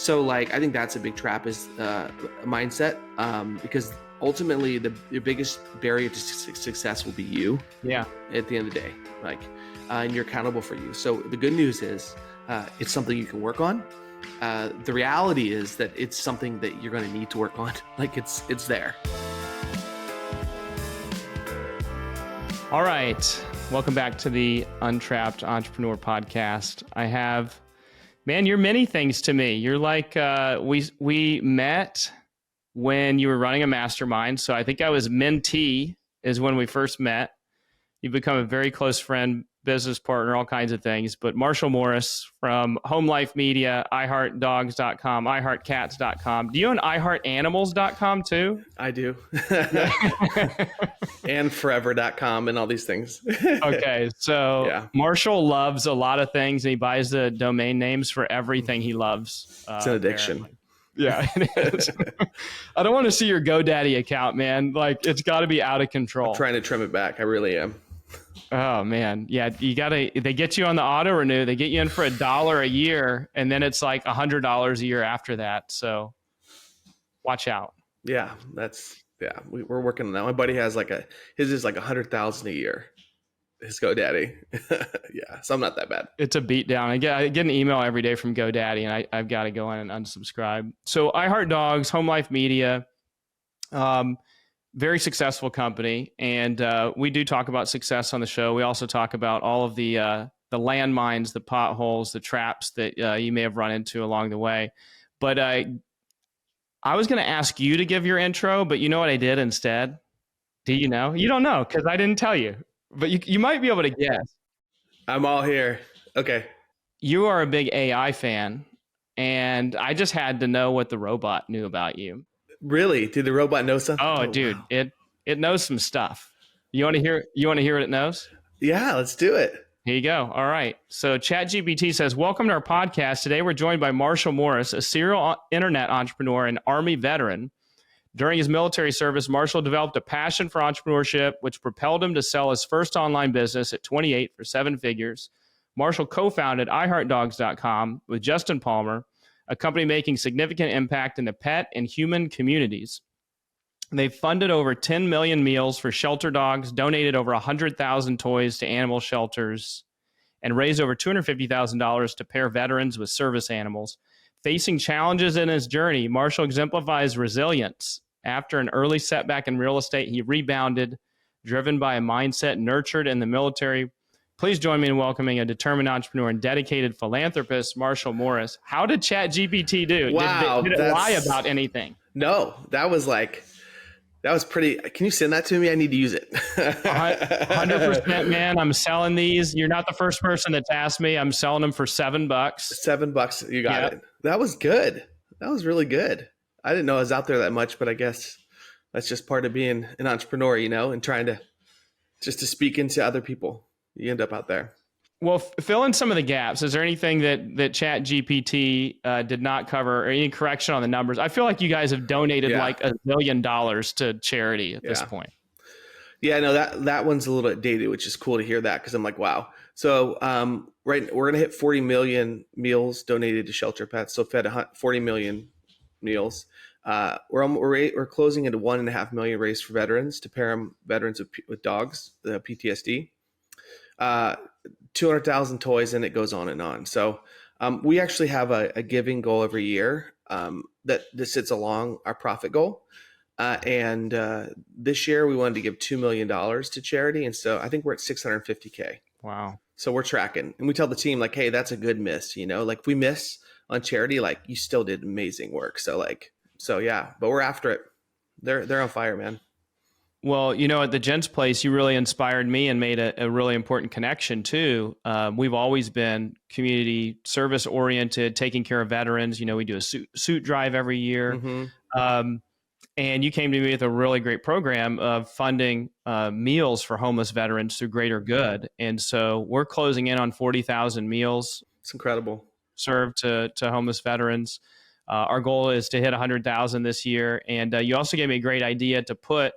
So like, I think that's a big trap is mindset, because ultimately your biggest barrier to success will be you. Yeah. At the end of the day, like, and you're accountable for you. So the good news is it's something you can work on. The reality is that it's something that you're going to need to work on. Like it's there. All right. Welcome back to the Untrapped Entrepreneur Podcast. I have, man, you're many things to me. You're like, we met when you were running a mastermind. So I think I was mentee is when we first met. You've become a very close friend, business partner, all kinds of things. But Marshall Morris from Home Life Media, iHeartDogs.com, iHeartCats.com. Do you own iHeartAnimals.com too? I do. And Forever.com and all these things. Okay, so yeah. Marshall loves a lot of things, and he buys the domain names for everything he loves. It's an addiction. Apparently. Yeah, it is. I don't want to see your GoDaddy account, man. Like, it's got to be out of control. I'm trying to trim it back. I really am. Oh man. Yeah. They get you on the auto renew, they get you in for $1 a year, and then it's like $100 a year after that. So watch out. Yeah. We're working on that. My buddy has his is like 100,000 a year. His GoDaddy. Yeah. So I'm not that bad. It's a beat down. I get an email every day from GoDaddy, and I've got to go in and unsubscribe. So iHeartDogs, Home Life Media, very successful company. And we do talk about success on the show. We also talk about all of the landmines, the potholes, the traps that you may have run into along the way. But I was going to ask you to give your intro, but you know what I did instead? Do you know? You don't know because I didn't tell you, but you might be able to guess. I'm all here. Okay. You are a big AI fan, and I just had to know what the robot knew about you. Really? Did the robot know something? Oh, dude, wow. It knows some stuff. You want to hear what it knows? Yeah, let's do it. Here you go. All right. So ChatGPT says, welcome to our podcast. Today we're joined by Marshall Morris, a serial internet entrepreneur and Army veteran. During his military service, Marshall developed a passion for entrepreneurship, which propelled him to sell his first online business at 28 for 7 figures. Marshall co-founded iHeartDogs.com with Justin Palmer, a company making significant impact in the pet and human communities. They've funded over 10 million meals for shelter dogs, donated over 100,000 toys to animal shelters, and raised over $250,000 to pair veterans with service animals. Facing challenges in his journey, Marshall exemplifies resilience. After an early setback in real estate, he rebounded, driven by a mindset nurtured in the military. Please join me in welcoming a determined entrepreneur and dedicated philanthropist, Marshall Morris. How did ChatGPT do? Wow. Did it lie about anything? No, that was pretty. Can you send that to me? I need to use it. 100%, man. I'm selling these. You're not the first person that's asked me. I'm selling them for $7. $7. You got it. That was good. That was really good. I didn't know I was out there that much, but I guess that's just part of being an entrepreneur, and trying to speak into other people. You end up out there. Well, fill in some of the gaps. Is there anything that ChatGPT did not cover, or any correction on the numbers? I feel like you guys have donated like $1 billion to charity at this point. Yeah, no, that one's a little bit dated, which is cool to hear that, because I'm like, wow. So we're gonna hit 40 million meals donated to shelter pets. So fed 40 million meals. We're closing into 1.5 million raised for veterans to pair veterans with dogs, the PTSD. 200,000 toys, and it goes on and on. So we actually have a giving goal every year that sits along our profit goal. And this year we wanted to give $2 million to charity. And so I think we're at 650K. Wow. So we're tracking, and we tell the team like, hey, that's a good miss. Like if we miss on charity, like you still did amazing work. So yeah, but we're after it. They're on fire, man. Well, at the Gents Place, you really inspired me and made a really important connection too. We've always been community service oriented, taking care of veterans. We do a suit drive every year. Mm-hmm. And you came to me with a really great program of funding meals for homeless veterans through Greater Good. And so we're closing in on 40,000 meals. It's incredible. Served to homeless veterans. Our goal is to hit 100,000 this year. And you also gave me a great idea to put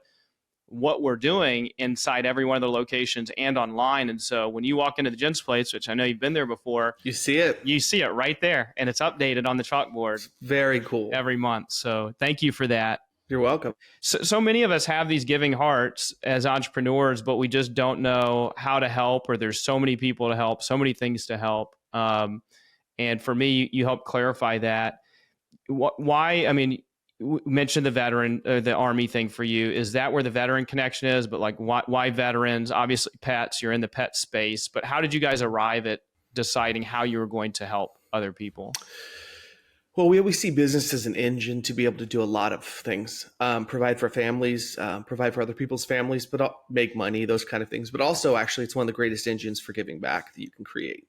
what we're doing inside every one of the locations and online. And so when you walk into the Gents Place, which I know you've been there before, You see it right there, and it's updated on the chalkboard very cool every month. So thank you for that. You're welcome. So many of us have these giving hearts as entrepreneurs, but we just don't know how to help, or there's so many people to help, so many things to help. And for me, you help clarify that. Why? I mean, you mentioned the veteran, the Army thing for you. Is that where the veteran connection is? But like, why veterans? Obviously, pets. You're in the pet space. But how did you guys arrive at deciding how you were going to help other people? Well, we always see business as an engine to be able to do a lot of things, provide for families, provide for other people's families, but make money, those kind of things. But also, actually, it's one of the greatest engines for giving back that you can create.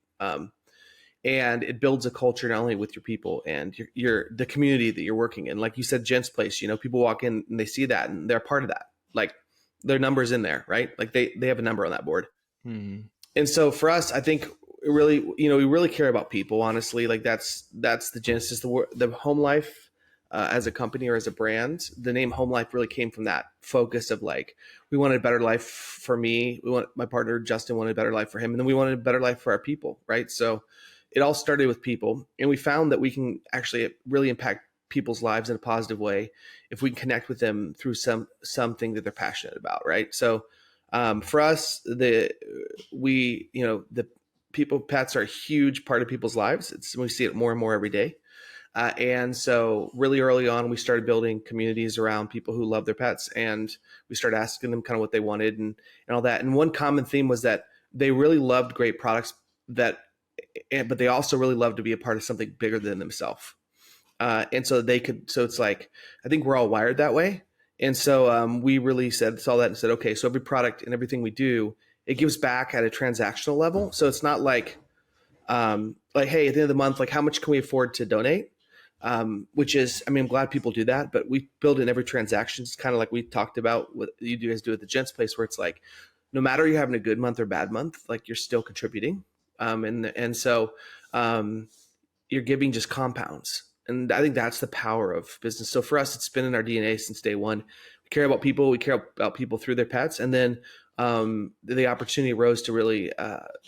And it builds a culture not only with your people and the community that you're working in. Like you said, Gents Place, people walk in and they see that and they're a part of that. Like their number's in there, right? Like they have a number on that board. Mm-hmm. And so for us, I think really, we really care about people, honestly. Like that's the genesis, the Home Life as a company or as a brand. The name Home Life really came from that focus of like, we wanted a better life for me. My partner, Justin, wanted a better life for him. And then we wanted a better life for our people, right? So it all started with people, and we found that we can actually really impact people's lives in a positive way if we can connect with them through something that they're passionate about, right? So for us, the pets are a huge part of people's lives. We see it more and more every day. And so really early on, we started building communities around people who love their pets, and we started asking them kind of what they wanted and all that. And one common theme was that they really loved great products but they also really love to be a part of something bigger than themselves. And so it's like, I think we're all wired that way. And so we really saw that and said, okay, so every product and everything we do, it gives back at a transactional level. So it's not like, hey, at the end of the month, like how much can we afford to donate? Which is, I'm glad people do that, but we build in every transaction. It's kind of like we talked about what you guys do at the Gents Place, where it's like, no matter you're having a good month or bad month, like you're still contributing. So your giving just compounds. And I think that's the power of business. So for us, it's been in our DNA since day one. We care about people. We care about people through their pets. And then the opportunity arose to really,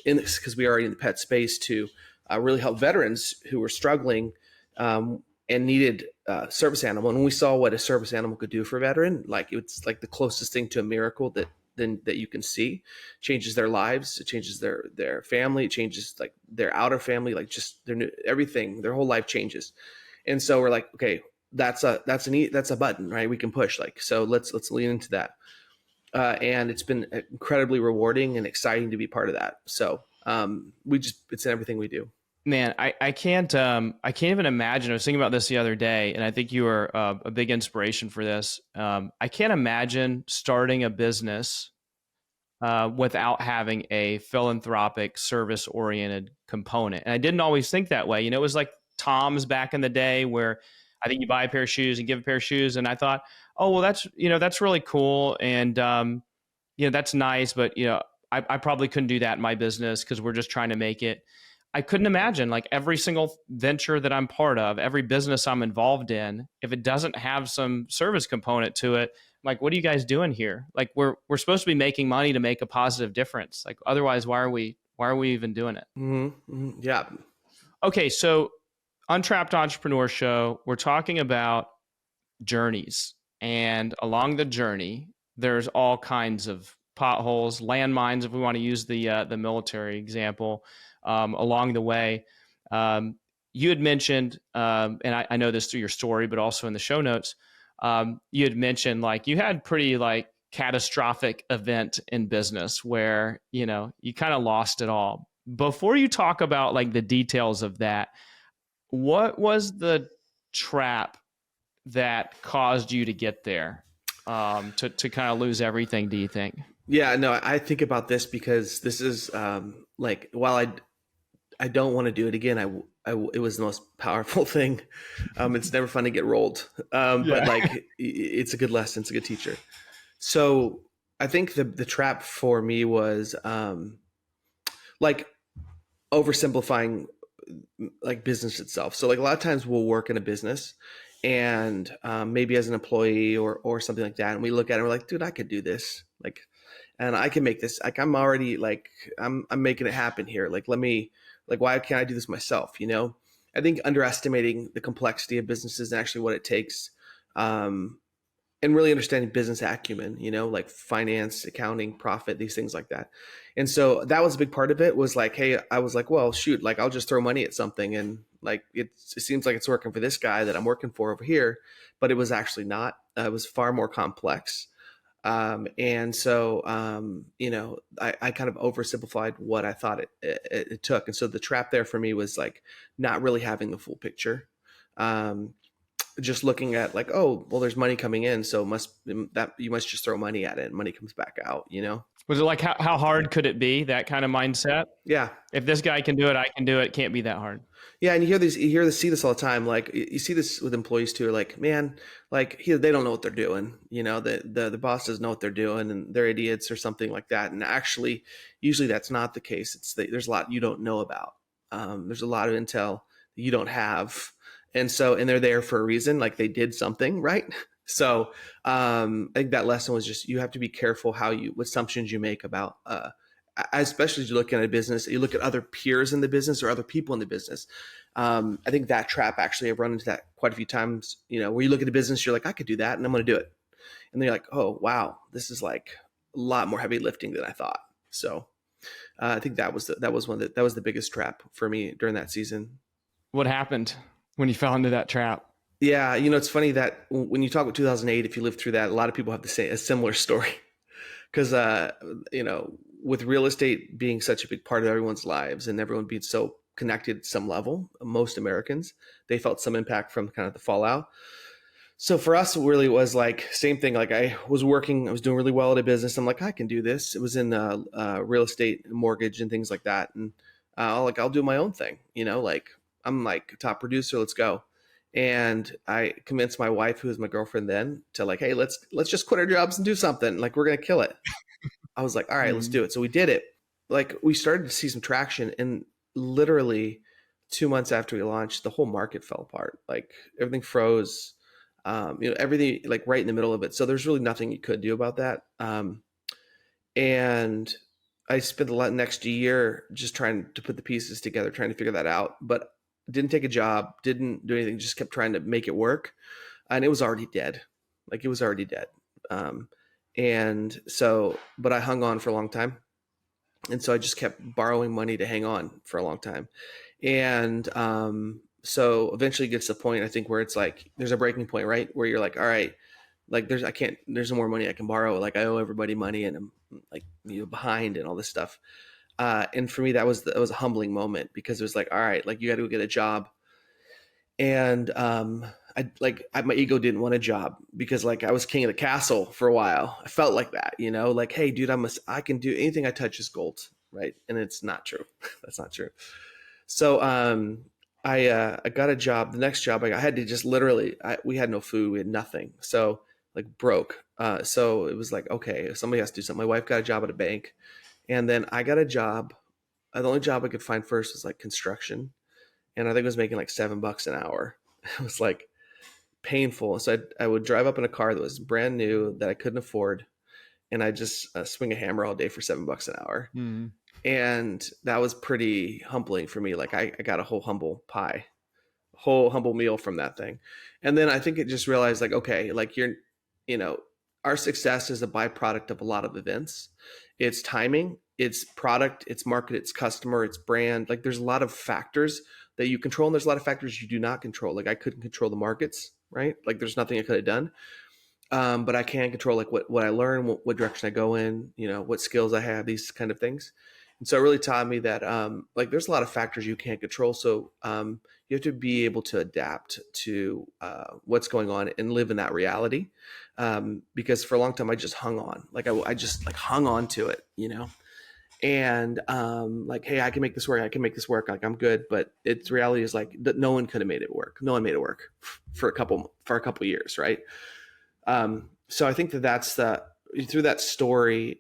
because we are already in the pet space, to really help veterans who were struggling and needed a service animal. And when we saw what a service animal could do for a veteran, like it's like the closest thing to a miracle that you can see. Changes their lives, it changes their family, it changes like their outer family, like just everything, their whole life changes. And so we're like, okay, that's a button, right? We can push, like, so let's lean into that. And it's been incredibly rewarding and exciting to be part of that. So it's in everything we do. Man, I can't even imagine. I was thinking about this the other day, and I think you are a big inspiration for this. I can't imagine starting a business without having a philanthropic, service-oriented component. And I didn't always think that way. It was like Tom's back in the day, where I think you buy a pair of shoes and give a pair of shoes, and I thought, oh well, that's really cool, and that's nice, but I probably couldn't do that in my business because we're just trying to make it. I couldn't imagine, like, every single venture that I'm part of, every business I'm involved in, if it doesn't have some service component to it, like, what are you guys doing here? Like, we're supposed to be making money to make a positive difference. Like, otherwise, why are we even doing it? Mm-hmm. Mm-hmm. Yeah. Okay. So Untrapped Entrepreneur Show, we're talking about journeys, and along the journey, there's all kinds of potholes, landmines, if we want to use the military example. Along the way, you had mentioned, and I know this through your story, but also in the show notes, you had mentioned like you had pretty like catastrophic event in business where, you kind of lost it all. Before you talk about like the details of that, what was the trap that caused you to get there, to kind of lose everything, do you think? Yeah, no, I think about this because this is like, while I don't want to do it again. It was the most powerful thing. It's never fun to get rolled, but like it's a good lesson. It's a good teacher. So I think the trap for me was like oversimplifying like business itself. So like a lot of times we'll work in a business and maybe as an employee or something like that. And we look at it and we're like, dude, I could do this. Like, and I can make this, like, I'm already like, I'm making it happen here. Like, why can't I do this myself? I think underestimating the complexity of businesses and actually what it takes, and really understanding business acumen, like finance, accounting, profit, these things like that. And so that was a big part of it, was like, hey, I was like, well, shoot, like I'll just throw money at something. And like, it seems like it's working for this guy that I'm working for over here, but it was actually not. It was far more complex. And so, I kind of oversimplified what I thought it took. And so the trap there for me was like not really having the full picture. Just looking at like, oh, well, there's money coming in, so you must just throw money at it and money comes back out. Was it like, how hard could it be? That kind of mindset? Yeah. If this guy can do it, I can do it. Can't be that hard. Yeah. And see this all the time. Like you see this with employees too, like, man, like they don't know what they're doing. The boss doesn't know what they're doing and they're idiots or something like that. And actually, usually that's not the case. There's a lot you don't know about. There's a lot of intel that you don't have. And they're there for a reason, like they did something, right? So I think that lesson was just, you have to be careful what assumptions you make about, especially as you look at a business, you look at other peers in the business or other people in the business. I think that trap, actually, I've run into that quite a few times, where you look at a business, you're like, I could do that and I'm going to do it. And then you're like, oh, wow, this is like a lot more heavy lifting than I thought. So I think that was the biggest trap for me during that season. What happened when you fell into that trap? Yeah, it's funny that when you talk about 2008, if you lived through that, a lot of people have a similar story. Because, with real estate being such a big part of everyone's lives and everyone being so connected at some level, most Americans, they felt some impact from kind of the fallout. So for us, it really was like same thing. Like I was doing really well at a business. I'm like, I can do this. It was in real estate, mortgage, and things like that. And I'll do my own thing. Like I'm like top producer. Let's go. And I convinced my wife, who was my girlfriend then, to like, hey, let's just quit our jobs and do something. Like we're gonna kill it. I was like, all right, let's do it. So we did it. Like we started to see some traction, and literally 2 months after we launched, the whole market fell apart. Like everything froze. Everything like right in the middle of it. So there's really nothing you could do about that. And I spent the next year just trying to put the pieces together, trying to figure that out. But didn't take a job, didn't do anything, just kept trying to make it work. And it was already dead. Like it was already dead. But I hung on for a long time. And so I just kept borrowing money to hang on for a long time. And so eventually it gets to the point, I think, where it's like, there's a breaking point, right? Where you're like, all right, like there's no more money I can borrow. Like I owe everybody money and I'm like, behind and all this stuff. And for me, that was a humbling moment, because it was like, all right, like you got to go get a job. And my ego didn't want a job, because like I was king of the castle for a while. I felt like that, like, hey, dude, I can do anything I touch is gold, right? And it's not true. That's not true. So I got a job. The next job I had to just literally, we had no food, we had nothing, so like broke. So it was like, okay, somebody has to do something. My wife got a job at a bank. And then I got a job. The only job I could find first was like construction. And I think I was making like $7 an hour. It was like painful. So I would drive up in a car that was brand new that I couldn't afford. And I just swing a hammer all day for $7 an hour. Mm. And that was pretty humbling for me. Like I got a whole humble meal from that thing. And then I think it just realized like, okay, like our success is a byproduct of a lot of events. It's timing, it's product, it's market, it's customer, it's brand. Like there's a lot of factors that you control, and there's a lot of factors you do not control. Like I couldn't control the markets, right? Like there's nothing I could have done. But I can control like what I learn, what direction I go in, what skills I have, these kind of things. And so it really taught me that like there's a lot of factors you can't control. So you have to be able to adapt to what's going on and live in that reality. Because for a long time I just hung on, like I just like hung on to it, and like, hey, I can make this work. Like I'm good, but its reality is like that no one could have made it work. No one made it work for a couple years, right? So I think that's through that story,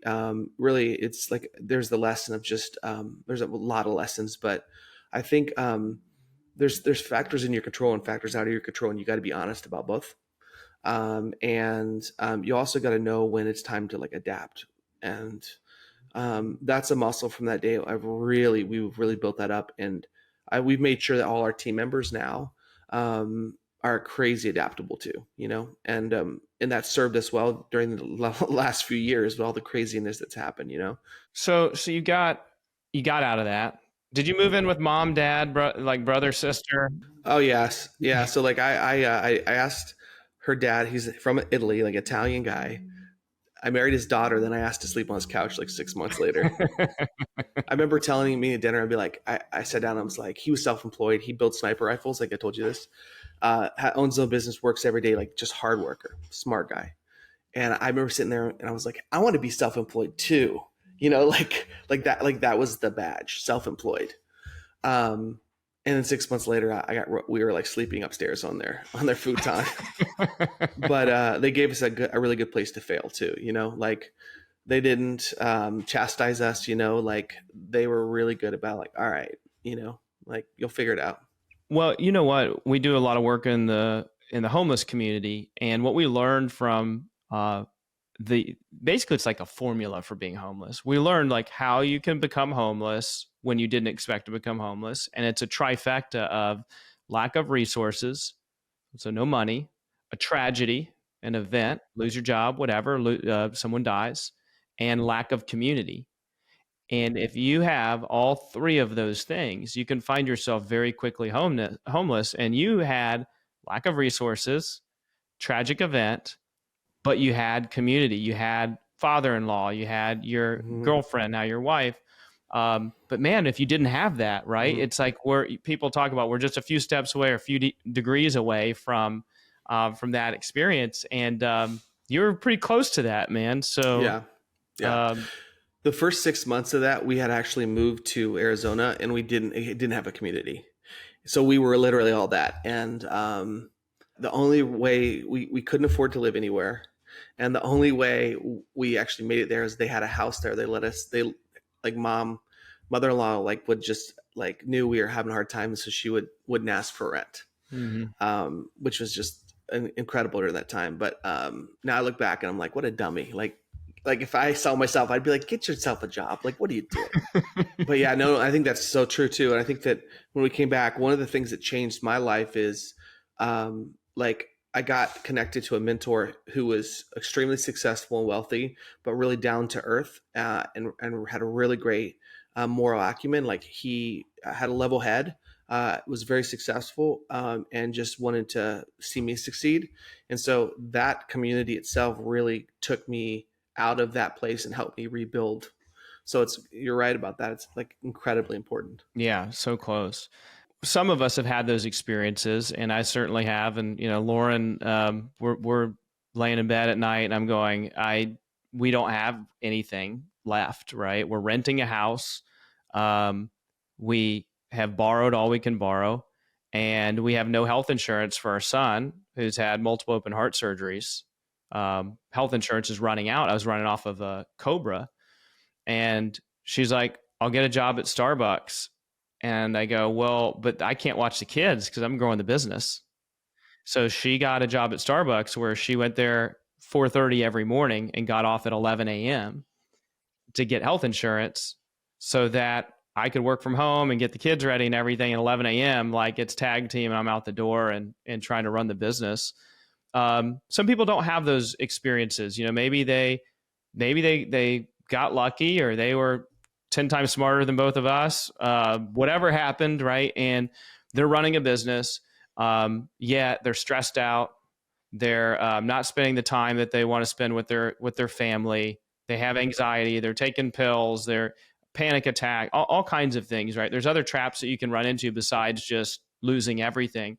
really, it's like there's the lesson of just there's a lot of lessons, but I think there's factors in your control and factors out of your control, and you got to be honest about both. You also got to know when it's time to like adapt. And that's a muscle from that day. We've really built that up, and we've made sure that all our team members now are crazy adaptable too, and that served us well during the last few years with all the craziness that's happened. So you got out of that. Did you move in with mom, dad, like brother, sister? Oh yes, yeah. So like I asked her dad. He's from Italy, like Italian guy. I married his daughter. Then I asked to sleep on his couch like 6 months later. I remember telling me at dinner, I'd be like, I sat down. I was like, he was self-employed. He built sniper rifles. Like I told you this. Owns his own business, works every day, like just hard worker, smart guy. And I remember sitting there and I was like, I want to be self-employed too. Like that was the badge, self-employed. And then 6 months later, we were like sleeping upstairs on their futon. But they gave us a really good place to fail too. Like they didn't chastise us. Like they were really good about like, all right, like you'll figure it out. Well, you know what? We do a lot of work in the homeless community, and what we learned from basically it's like a formula for being homeless. We learned like how you can become homeless when you didn't expect to become homeless, and it's a trifecta of lack of resources, so no money, a tragedy, an event, lose your job, whatever, someone dies, and lack of community. And if you have all three of those things, you can find yourself very quickly homeless. And you had lack of resources, tragic event, but you had community. You had father-in-law, you had your girlfriend, now your wife. But man, if you didn't have that, right? It's like people talk about we're just a few steps away or a few degrees away from that experience. And you're pretty close to that, man. So yeah. The first 6 months of that, we had actually moved to Arizona, and it didn't have a community. So we were literally all that. And the only way we couldn't afford to live anywhere. And the only way we actually made it there is they had a house there. They let us, like mother-in-law, like would just like knew we were having a hard time. So she wouldn't ask for rent, which was just incredible during that time. But now I look back and I'm like, what a dummy. Like if I saw myself, I'd be like, get yourself a job. Like, what are you doing? But yeah, no, I think that's so true too. And I think that when we came back, one of the things that changed my life is like I got connected to a mentor who was extremely successful and wealthy, but really down to earth and had a really great moral acumen. Like he had a level head, was very successful and just wanted to see me succeed. And so that community itself really took me out of that place and helped me rebuild. So you're right about that. It's like incredibly important. Yeah, so close. Some of us have had those experiences, and I certainly have. And Lauren, we're laying in bed at night, and I'm going, we don't have anything left, right? We're renting a house. We have borrowed all we can borrow, and we have no health insurance for our son, who's had multiple open heart surgeries. Health insurance is running out. I was running off of a Cobra, and she's like, I'll get a job at Starbucks. And I go, well, but I can't watch the kids because I'm growing the business. So she got a job at Starbucks where she went there 4:30 every morning and got off at 11 a.m. to get health insurance so that I could work from home and get the kids ready and everything at 11 a.m. Like it's tag team and I'm out the door and trying to run the business. Some people don't have those experiences. Maybe they got lucky or they were 10 times smarter than both of us, whatever happened, right? And they're running a business, yet they're stressed out. They're not spending the time that they want to spend with their family. They have anxiety. They're taking pills. They're panic attack, all kinds of things, right? There's other traps that you can run into besides just losing everything.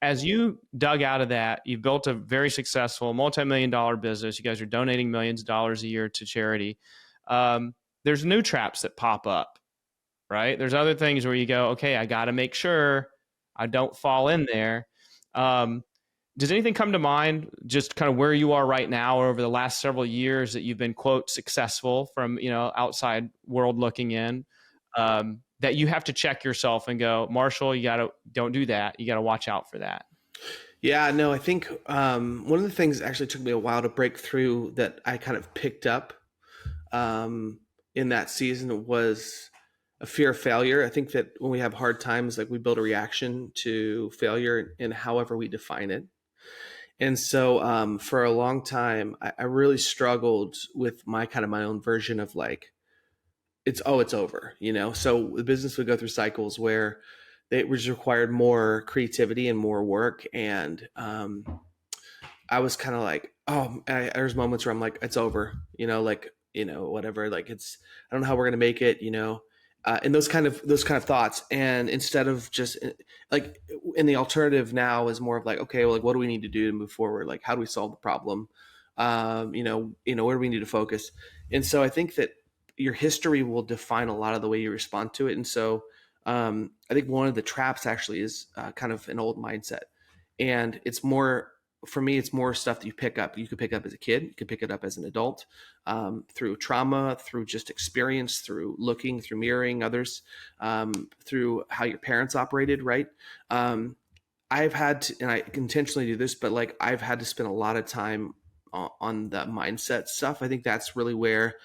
As you dug out of that, you've built a very successful multi-million-dollar business. You guys are donating millions of dollars a year to charity. There's new traps that pop up, right? There's other things where you go, okay, I got to make sure I don't fall in there. Does anything come to mind just kind of where you are right now or over the last several years that you've been, quote, successful from, outside world looking in, that you have to check yourself and go, Marshall, don't do that. You got to watch out for that? Yeah, no, I think one of the things that actually took me a while to break through that I kind of picked up in that season was a fear of failure. I think that when we have hard times, like we build a reaction to failure in however we define it. And so for a long time, I really struggled with my own version of like, it's over, So the business would go through cycles where it was required more creativity and more work. And I was kind of like, there's moments where I'm like, it's over, whatever, like I don't know how we're going to make it, and those kind of thoughts. And instead of just like, in the alternative now is more of like, okay, well, like, what do we need to do to move forward? Like, how do we solve the problem? Where do we need to focus? And so I think that your history will define a lot of the way you respond to it. And so I think one of the traps actually is kind of an old mindset, and it's more, for me, it's more stuff that you pick up. You could pick up as a kid, you could pick it up as an adult, through trauma, through just experience, through looking, through mirroring others, through how your parents operated, right? I've had to, and I intentionally do this, but like I've had to spend a lot of time on the mindset stuff. I think that's really where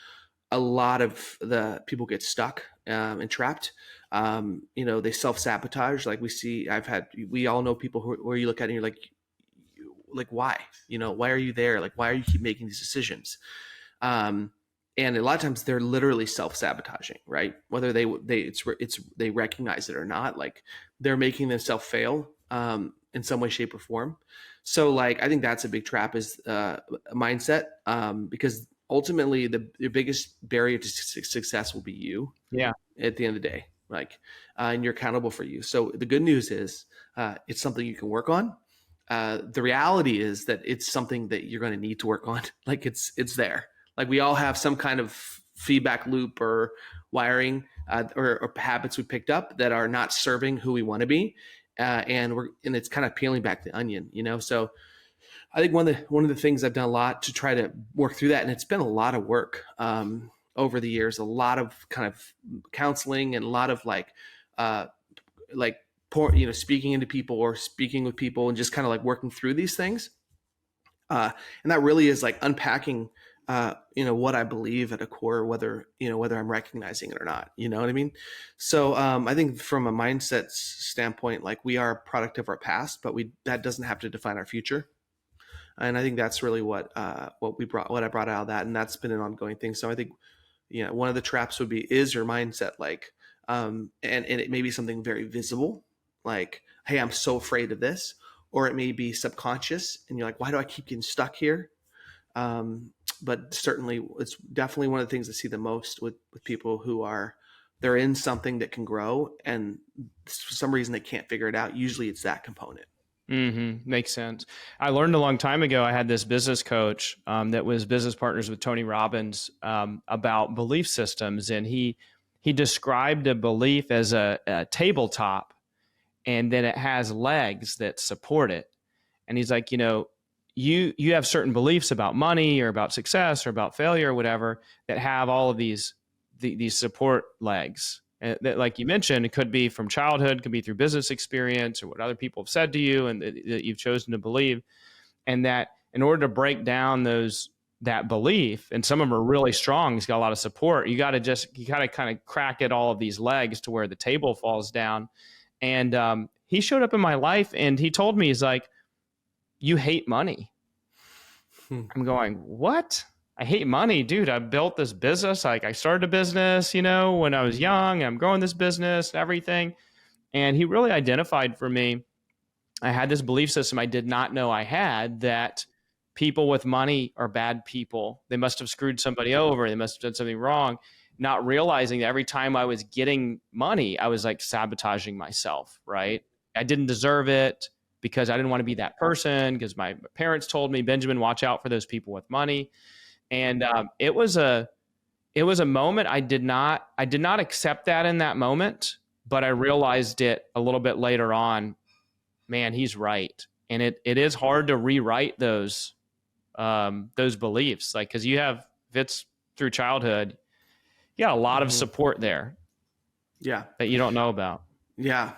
a lot of the people get stuck and trapped. They self-sabotage. Like we all know people where you look at it and you're like, why? Why are you there? Like, why are you keep making these decisions? And a lot of times they're literally self-sabotaging, right? Whether they recognize it or not, like they're making themselves fail in some way, shape, or form. So like, I think that's a big trap, is a mindset, because ultimately your biggest barrier to success will be you. Yeah. At the end of the day, like, and you're accountable for you. So the good news is it's something you can work on. The reality is that it's something that you're going to need to work on. Like it's there. Like we all have some kind of feedback loop or wiring or habits we picked up that are not serving who we want to be. And it's kind of peeling back the onion, So I think one of the things I've done a lot to try to work through that, and it's been a lot of work over the years, a lot of kind of counseling and a lot of speaking into people or speaking with people and just kind of like working through these things. And that really is like unpacking, what I believe at a core, whether I'm recognizing it or not, you know what I mean? So I think from a mindset standpoint, like we are a product of our past, but that doesn't have to define our future. And I think that's really what I brought out of that. And that's been an ongoing thing. So I think, one of the traps is your mindset, like, and it may be something very visible, like, hey, I'm so afraid of this, or it may be subconscious and you're like, why do I keep getting stuck here? But certainly it's definitely one of the things I see the most with people who they're in something that can grow and for some reason they can't figure it out. Usually it's that component. Mm-hmm. Makes sense. I learned a long time ago, I had this business coach that was business partners with Tony Robbins about belief systems. And he described a belief as a tabletop, and then it has legs that support it. And he's like, you have certain beliefs about money or about success or about failure or whatever that have all of these support legs. That, like you mentioned, it could be from childhood, could be through business experience or what other people have said to you and that you've chosen to believe. And that in order to break down that belief, and some of them are really strong, it's got a lot of support, you got to kind of crack at all of these legs to where the table falls down. And he showed up in my life and he told me, he's like, you hate money. I'm going, what? I hate money, dude. I built this business. Like I started a business, when I was young, I'm growing this business and everything. And he really identified for me, I had this belief system I did not know I had, that people with money are bad people. They must have screwed somebody over. They must have done something wrong. Not realizing that every time I was getting money, I was like sabotaging myself, right? I didn't deserve it because I didn't want to be that person, because my parents told me, Benjamin, watch out for those people with money. And it was a moment I did not accept that in that moment, but I realized it a little bit later on. Man, he's right, and it is hard to rewrite those beliefs, like because if it's through childhood, you got a lot of support there. Yeah. that you don't know about. Yeah.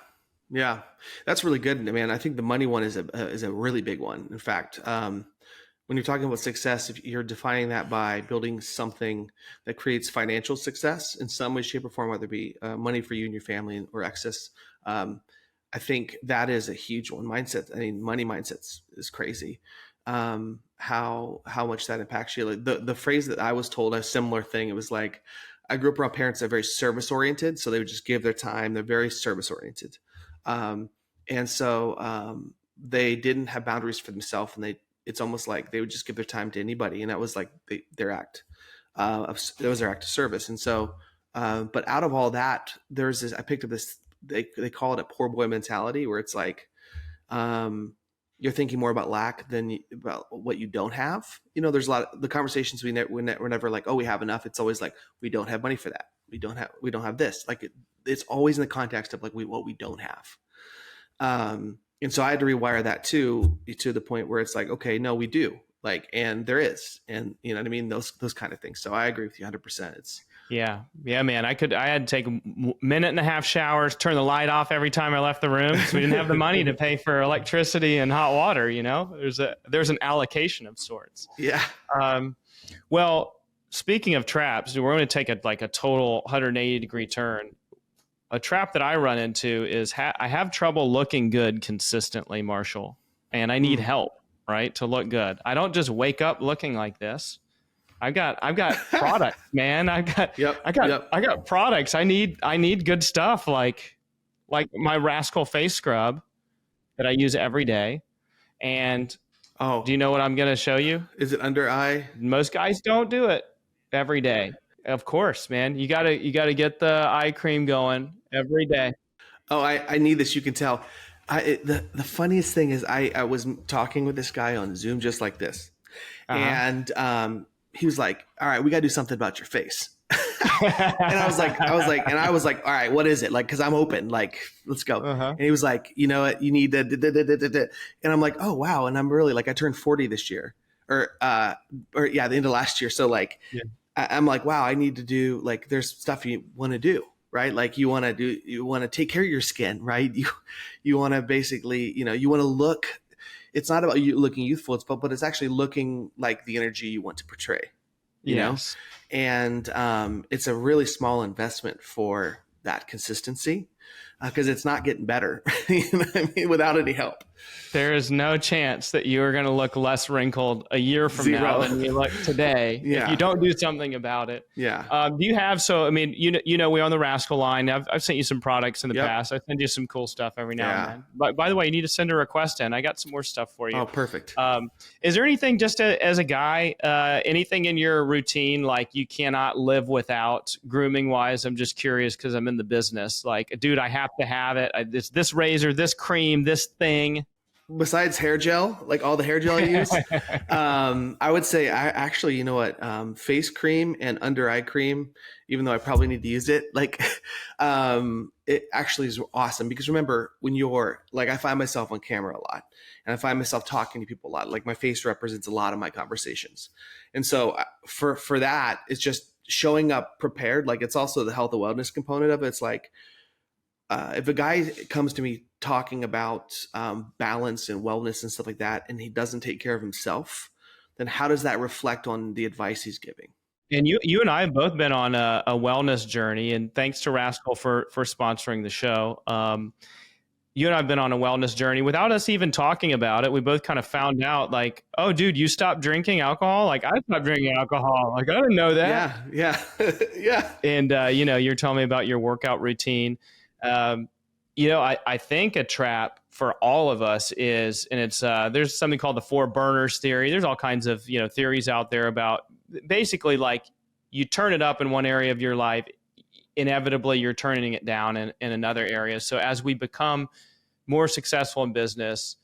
Yeah. That's really good, man. I think the money one is a really big one. In fact, when you're talking about success, if you're defining that by building something that creates financial success in some way, shape, or form, whether it be money for you and your family or excess, I think that is a huge one. Mindset. I mean, money mindsets is crazy. How much that impacts you. Like the phrase that I was told, a similar thing. It was like, I grew up around parents that are very service oriented, so they would just give their time. They're very service oriented, and so they didn't have boundaries for themselves, and it's almost like they would just give their time to anybody, and that was like their act. That was their act of service, and so. But out of all that, there's this. I picked up this. They call it a poor boy mentality, where it's like you're thinking more about lack than about what you don't have. You know, there's a lot of the conversations we're never like, oh, we have enough. It's always like, we don't have money for that. We don't have this. Like it's always in the context of like what we don't have. And so I had to rewire that too, to the point where it's like, okay, no, we do, like, and there is, and you know what I mean? Those kind of things. So I agree with you 100%. It's, Yeah, man. I had to take a minute and a half showers, turn the light off every time I left the room. So we didn't have the money to pay for electricity and hot water. You know, there's an allocation of sorts. yeah. Well, speaking of traps, we're going to take a total 180-degree turn. A trap that I run into is I have trouble looking good consistently, Marshall, and I need help, right, to look good. I don't just wake up looking like this. I've got products, man. I got products. I need good stuff like my Rascal face scrub that I use every day. And do you know what I'm going to show you? Is it under eye? Most guys don't do it every day. Of course, man. You gotta get the eye cream going every day. Oh, I need this. You can tell. The funniest thing is I was talking with this guy on Zoom just like this, and he was like, all right, we got to do something about your face. And I was like, all right, what is it? Like, cause I'm open, like, let's go. And he was like, you know what, you need the, and I'm like, oh, wow. And I'm really like, I turned 40 this year or yeah, the end of last year. So like, I'm like, wow, I need to do like, there's stuff you want to do, right? Like you want to take care of your skin, right? You want to basically, you know, you want to look. It's not about you looking youthful, but it's actually looking like the energy you want to portray, you know? And it's a really small investment for that consistency because it's not getting better, you know what I mean, without any help. There is no chance that you are going to look less wrinkled a year from now than you look today if you don't do something about it. Yeah. Do you have, so, I mean, you know, we're on the Rascal line. I've sent you some products in the past. I send you some cool stuff every now and then. But by the way, you need to send a request in. I got some more stuff for you. Oh, perfect. Is there anything just as a guy, anything in your routine, like you cannot live without grooming wise? I'm just curious because I'm in the business. Like, dude, I have to have it. This razor, this cream, this thing. Besides hair gel, like all the hair gel I use, I would say I actually, you know what, face cream and under eye cream, even though I probably need to use it, like it actually is awesome because remember when you're like, I find myself on camera a lot and I find myself talking to people a lot, like my face represents a lot of my conversations. And so for that, it's just showing up prepared. Like it's also the health and wellness component of it. It's like, if a guy comes to me talking about balance and wellness and stuff like that, and he doesn't take care of himself, then how does that reflect on the advice he's giving? And you and I have both been on a wellness journey, and thanks to Rascal for sponsoring the show. You and I have been on a wellness journey without us even talking about it. We both kind of found out like, oh, dude, you stopped drinking alcohol? Like I stopped drinking alcohol. Like I didn't know that. Yeah. Yeah. And, you know, you're telling me about your workout routine. You know, I think a trap for all of us is, and it's, there's something called the 4 burners theory. There's all kinds of, you know, theories out there about basically like you turn it up in one area of your life, inevitably you're turning it down in another area. So as we become more successful in business,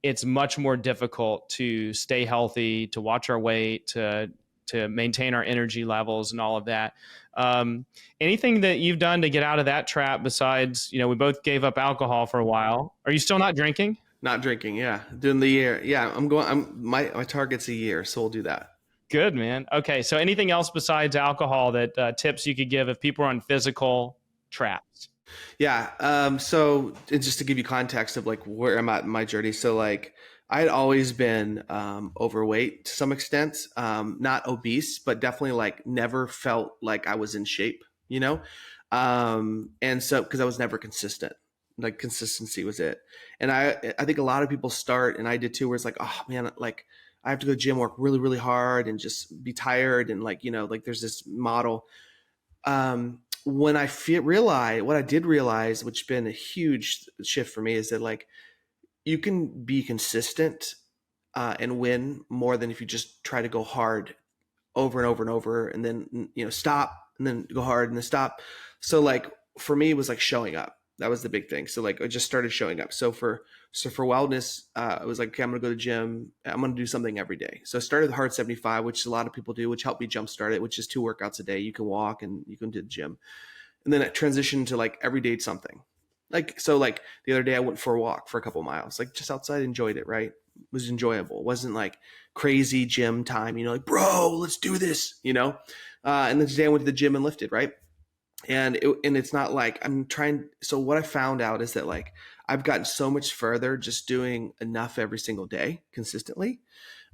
it's much more difficult to stay healthy, to watch our weight, to maintain our energy levels and all of that. Anything that you've done to get out of that trap besides, you know, we both gave up alcohol for a while. Are you still not drinking? Not drinking. Yeah. Doing the year. Yeah. My target's a year. So we'll do that. Good, man. Okay. So anything else besides alcohol that tips you could give if people are on physical traps? Yeah. So and just to give you context of like where I'm at in my journey. So like I had always been overweight to some extent, not obese, but definitely like never felt like I was in shape, you know? And so, cause I was never consistent, like consistency was it. And I think a lot of people start, and I did too, where it's like, oh man, like I have to go to the gym, work really, really hard and just be tired. And like, like there's this model when I realize what I did realize, which has been a huge shift for me, is that like you can be consistent and win more than if you just try to go hard over and over and over, and then stop and then go hard and then stop. So like for me, it was like showing up. That was the big thing. So like I just started showing up. So for wellness, it was like, okay, I'm gonna go to the gym. I'm gonna do something every day. So I started the Hard 75, which a lot of people do, which helped me jumpstart it, which is 2 workouts a day. You can walk and you can do the gym. And then it transitioned to like every day something. Like so like the other day I went for a walk for a couple miles, like just outside, enjoyed it, right? It was enjoyable. It wasn't like crazy gym time, like, bro, let's do this, and then today I went to the gym and lifted, right? And it's not like I'm trying. So what I found out is that like I've gotten so much further just doing enough every single day consistently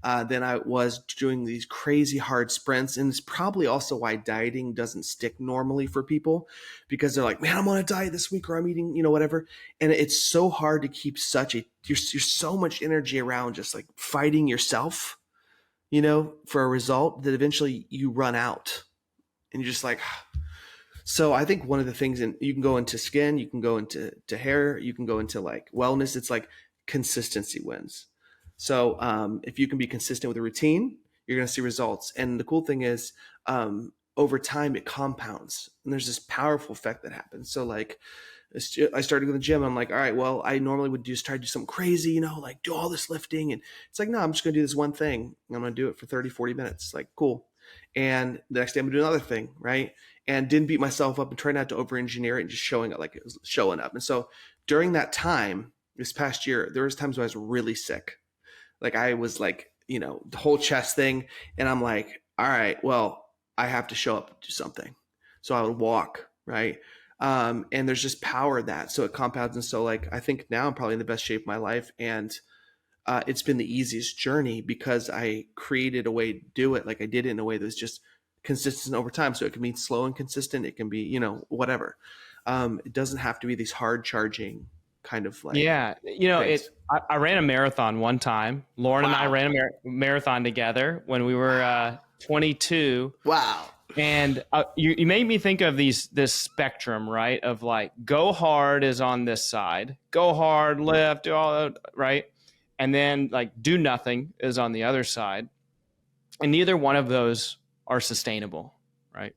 than I was doing these crazy hard sprints. And it's probably also why dieting doesn't stick normally for people, because they're like, man, I'm on a diet this week, or I'm eating, whatever. And it's so hard to keep you're so much energy around just like fighting yourself, for a result that eventually you run out and you're just like, so I think one of the things, and you can go into skin, you can go into hair, you can go into like wellness. It's like consistency wins. So if you can be consistent with a routine, you're going to see results. And the cool thing is over time, it compounds. And there's this powerful effect that happens. So like I started going to the gym. I'm like, all right, well, I normally would just try to do something crazy, like do all this lifting. And it's like, no, I'm just going to do this one thing. I'm going to do it for 30, 40 minutes. Like, cool. And the next day I'm going to do another thing, right? And didn't beat myself up and try not to over-engineer it and just showing up like it was showing up. And so during that time, this past year, there was times when I was really sick. Like I was like, the whole chest thing. And I'm like, all right, well, I have to show up and do something. So I would walk, right? And there's just power in that. So it compounds. And so like, I think now I'm probably in the best shape of my life. And it's been the easiest journey because I created a way to do it. Like I did it in a way that was just consistent over time. So it can be slow and consistent. It can be, whatever. It doesn't have to be these hard charging kind of like, yeah. I ran a marathon one time. Lauren and I ran a marathon together when we were 22. Wow. And you made me think of this spectrum, right? Of like, go hard is on this side, go hard, lift, do all that, right? And then like do nothing is on the other side. And neither one of those are sustainable, right?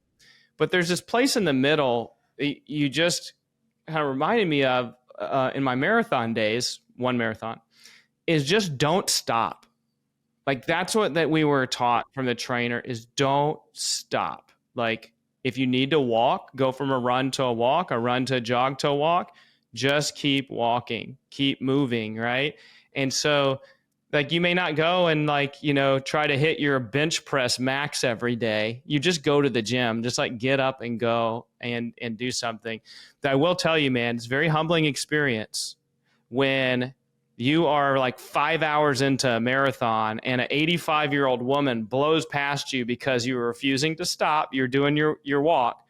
But there's this place in the middle. You just kind of reminded me of in my marathon days, one marathon, is just don't stop. Like that's that we were taught from the trainer is don't stop. Like if you need to walk, go from a run to a walk, a run to a jog to a walk, just keep walking, keep moving, right? And so like you may not go and like, try to hit your bench press max every day. You just go to the gym, just like get up and go and do something. That I will tell you, man, it's a very humbling experience when you are like 5 hours into a marathon and an 85-year-old woman blows past you because you were refusing to stop. You're doing your walk.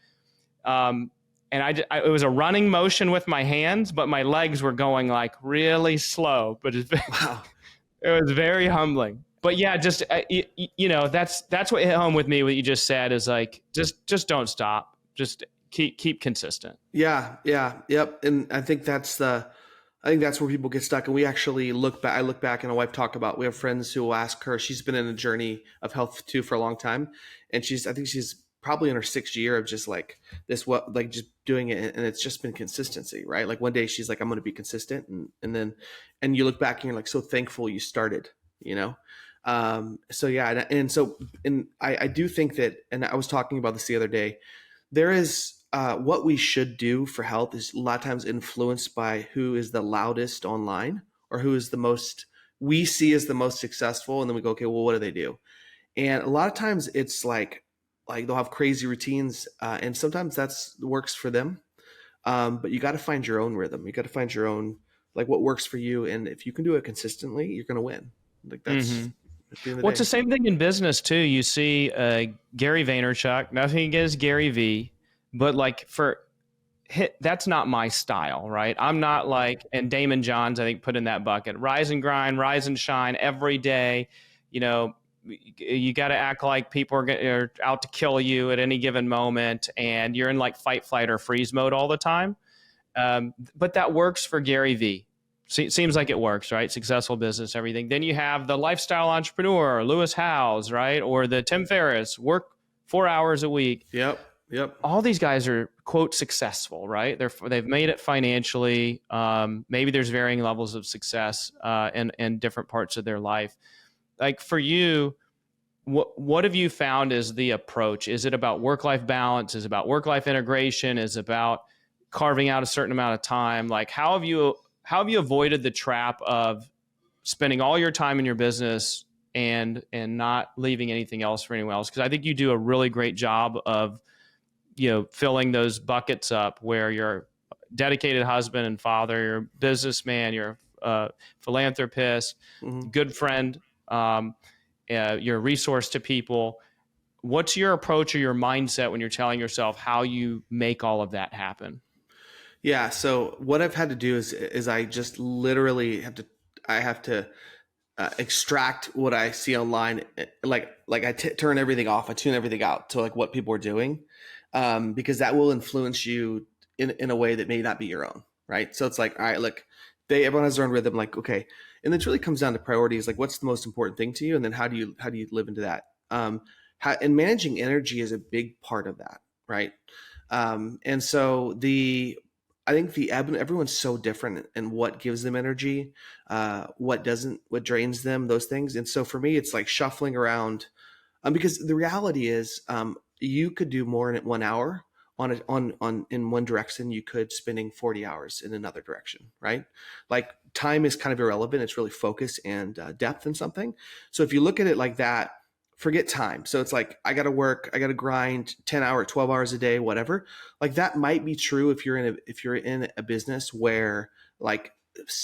And it was a running motion with my hands, but my legs were going like really slow, but wow. It was very humbling. But yeah, just, that's what hit home with me. What you just said is like, just don't stop. Just keep consistent. Yeah. Yep. And I think that's where people get stuck. And we actually I look back and my wife talked about, we have friends who will ask her, she's been in a journey of health too for a long time. And I think she's probably in her 6th year of just like this, just doing it. And it's just been consistency, right? Like one day she's like, I'm going to be consistent. And you look back and you're like, so thankful you started, so yeah. And I do think that, and I was talking about this the other day, there is, what we should do for health is a lot of times influenced by who is the loudest online or who is the most we see as the most successful. And then we go, okay, well, what do they do? And a lot of times it's like they'll have crazy routines. And sometimes works for them. But you got to find your own rhythm. You got to find your own, like what works for you. And if you can do it consistently, you're going to win. Like that's at the end of Well, the it's the day. same thing in business too. You see Gary Vaynerchuk, nothing against Gary V, but like that's not my style, right? I'm not like, and Damon Johns, I think, put in that bucket. Rise and grind, rise and shine every day. You know, you got to act like people are out to kill you at any given moment, and you're in like fight, flight, or freeze mode all the time. But that works for Gary V. Seems like it works, right? Successful business, everything. Then you have the lifestyle entrepreneur, Lewis Howes, right? Or the Tim Ferriss, work 4 hours a week. Yep. All these guys are, quote, successful, right? They've made it financially. Maybe there's varying levels of success in different parts of their life. Like for you, what have you found is the approach? Is it about work-life balance? Is it about work-life integration? Is it about carving out a certain amount of time? Like how have you avoided the trap of spending all your time in your business and not leaving anything else for anyone else? Because I think you do a really great job of, you know, filling those buckets up where you're a dedicated husband and father, you're a businessman, you're a philanthropist, good friend, you're a resource to people. What's your approach or your mindset when you're telling yourself how you make all of that happen? Yeah. So what I've had to do is I just literally have to extract what I see online. Like I turn everything off. I tune everything out to like what people are doing, because that will influence you in a way that may not be your own. Right. So it's like, all right, look, everyone has their own rhythm. Like, okay. And it really comes down to priorities. Like what's the most important thing to you? And then how do you live into that? And managing energy is a big part of that. Right. And so I think everyone's so different in what gives them energy, what doesn't, what drains them, those things. And so for me, it's like shuffling around, because the reality is, you could do more in 1 hour in one direction. You could spending 40 hours in another direction, right? Like time is kind of irrelevant. It's really focus and depth in something. So if you look at it like that, forget time. So it's like, I got to work, I got to grind 10 hours, 12 hours a day, whatever. Like that might be true if you're in a business where like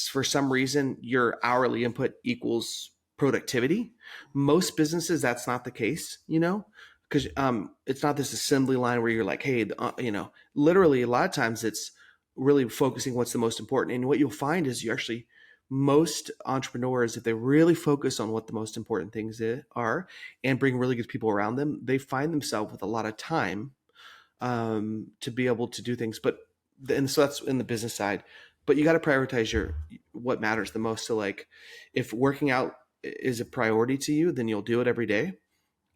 for some reason your hourly input equals productivity. Most businesses, that's not the case, because it's not this assembly line where you're like, hey, literally a lot of times it's really focusing what's the most important. And what you'll find is most entrepreneurs, if they really focus on what the most important things are and bring really good people around them, they find themselves with a lot of time to be able to do things. And so that's in the business side. But you got to prioritize what matters the most. So like if working out is a priority to you, then you'll do it every day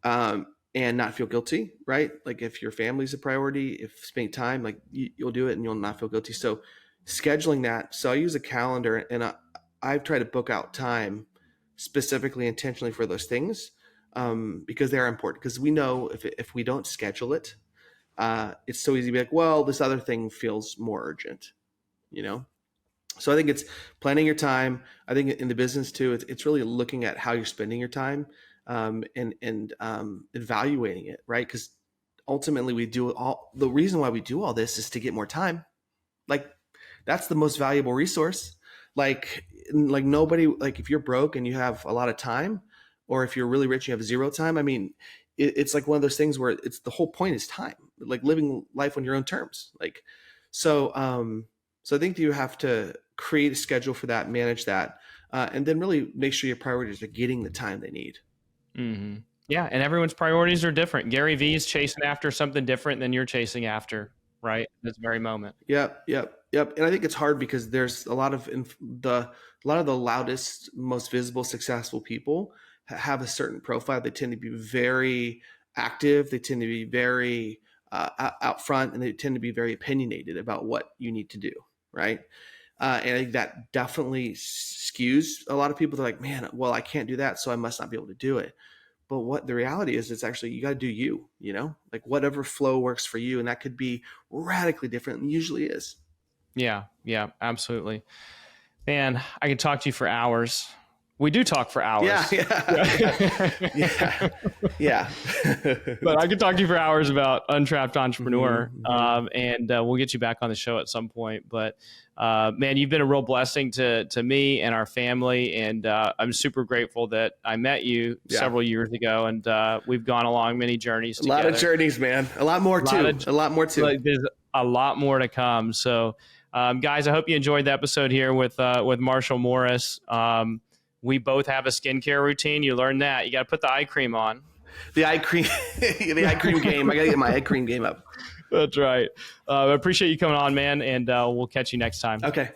and not feel guilty, right? Like if your family's a priority, if spending time, like you'll do it and you'll not feel guilty. So scheduling that. So I use a calendar and I've tried to book out time specifically, intentionally for those things because they are important. Because we know if we don't schedule it, it's so easy to be like, well, this other thing feels more urgent, So I think it's planning your time. I think in the business too, it's really looking at how you're spending your time and evaluating it, right? Because ultimately the reason why we do all this is to get more time. Like that's the most valuable resource. Like nobody, like if you're broke and you have a lot of time, or if you're really rich and you have zero time, I mean, it's like one of those things where it's the whole point is time, like living life on your own terms. Like, so I think you have to create a schedule for that, manage that, and then really make sure your priorities are getting the time they need. Mm-hmm. Yeah. And everyone's priorities are different. Gary Vee is chasing after something different than you're chasing after, right? At this very moment. Yep. And I think it's hard because there's a lot of the loudest, most visible, successful people have a certain profile. They tend to be very active. They tend to be very out front, and they tend to be very opinionated about what you need to do, right? And I think that definitely skews a lot of people. They're like, man, well, I can't do that, so I must not be able to do it. But what the reality is, it's actually, you got to do you, like whatever flow works for you. And that could be radically different than it usually is. Yeah, absolutely. Man, I could talk to you for hours. We do talk for hours. Yeah. But I could talk to you for hours about Untrapped Entrepreneur, and we'll get you back on the show at some point. But man, you've been a real blessing to me and our family, and I'm super grateful that I met you several years ago, and we've gone along many journeys together. A lot of journeys, man. A lot more too. Like, there's a lot more to come. So, guys, I hope you enjoyed the episode here with Marshall Morris. We both have a skincare routine. You learned that. You got to put the eye cream on. The eye cream game. I got to get my eye cream game up. That's right. I appreciate you coming on, man, and we'll catch you next time. Okay.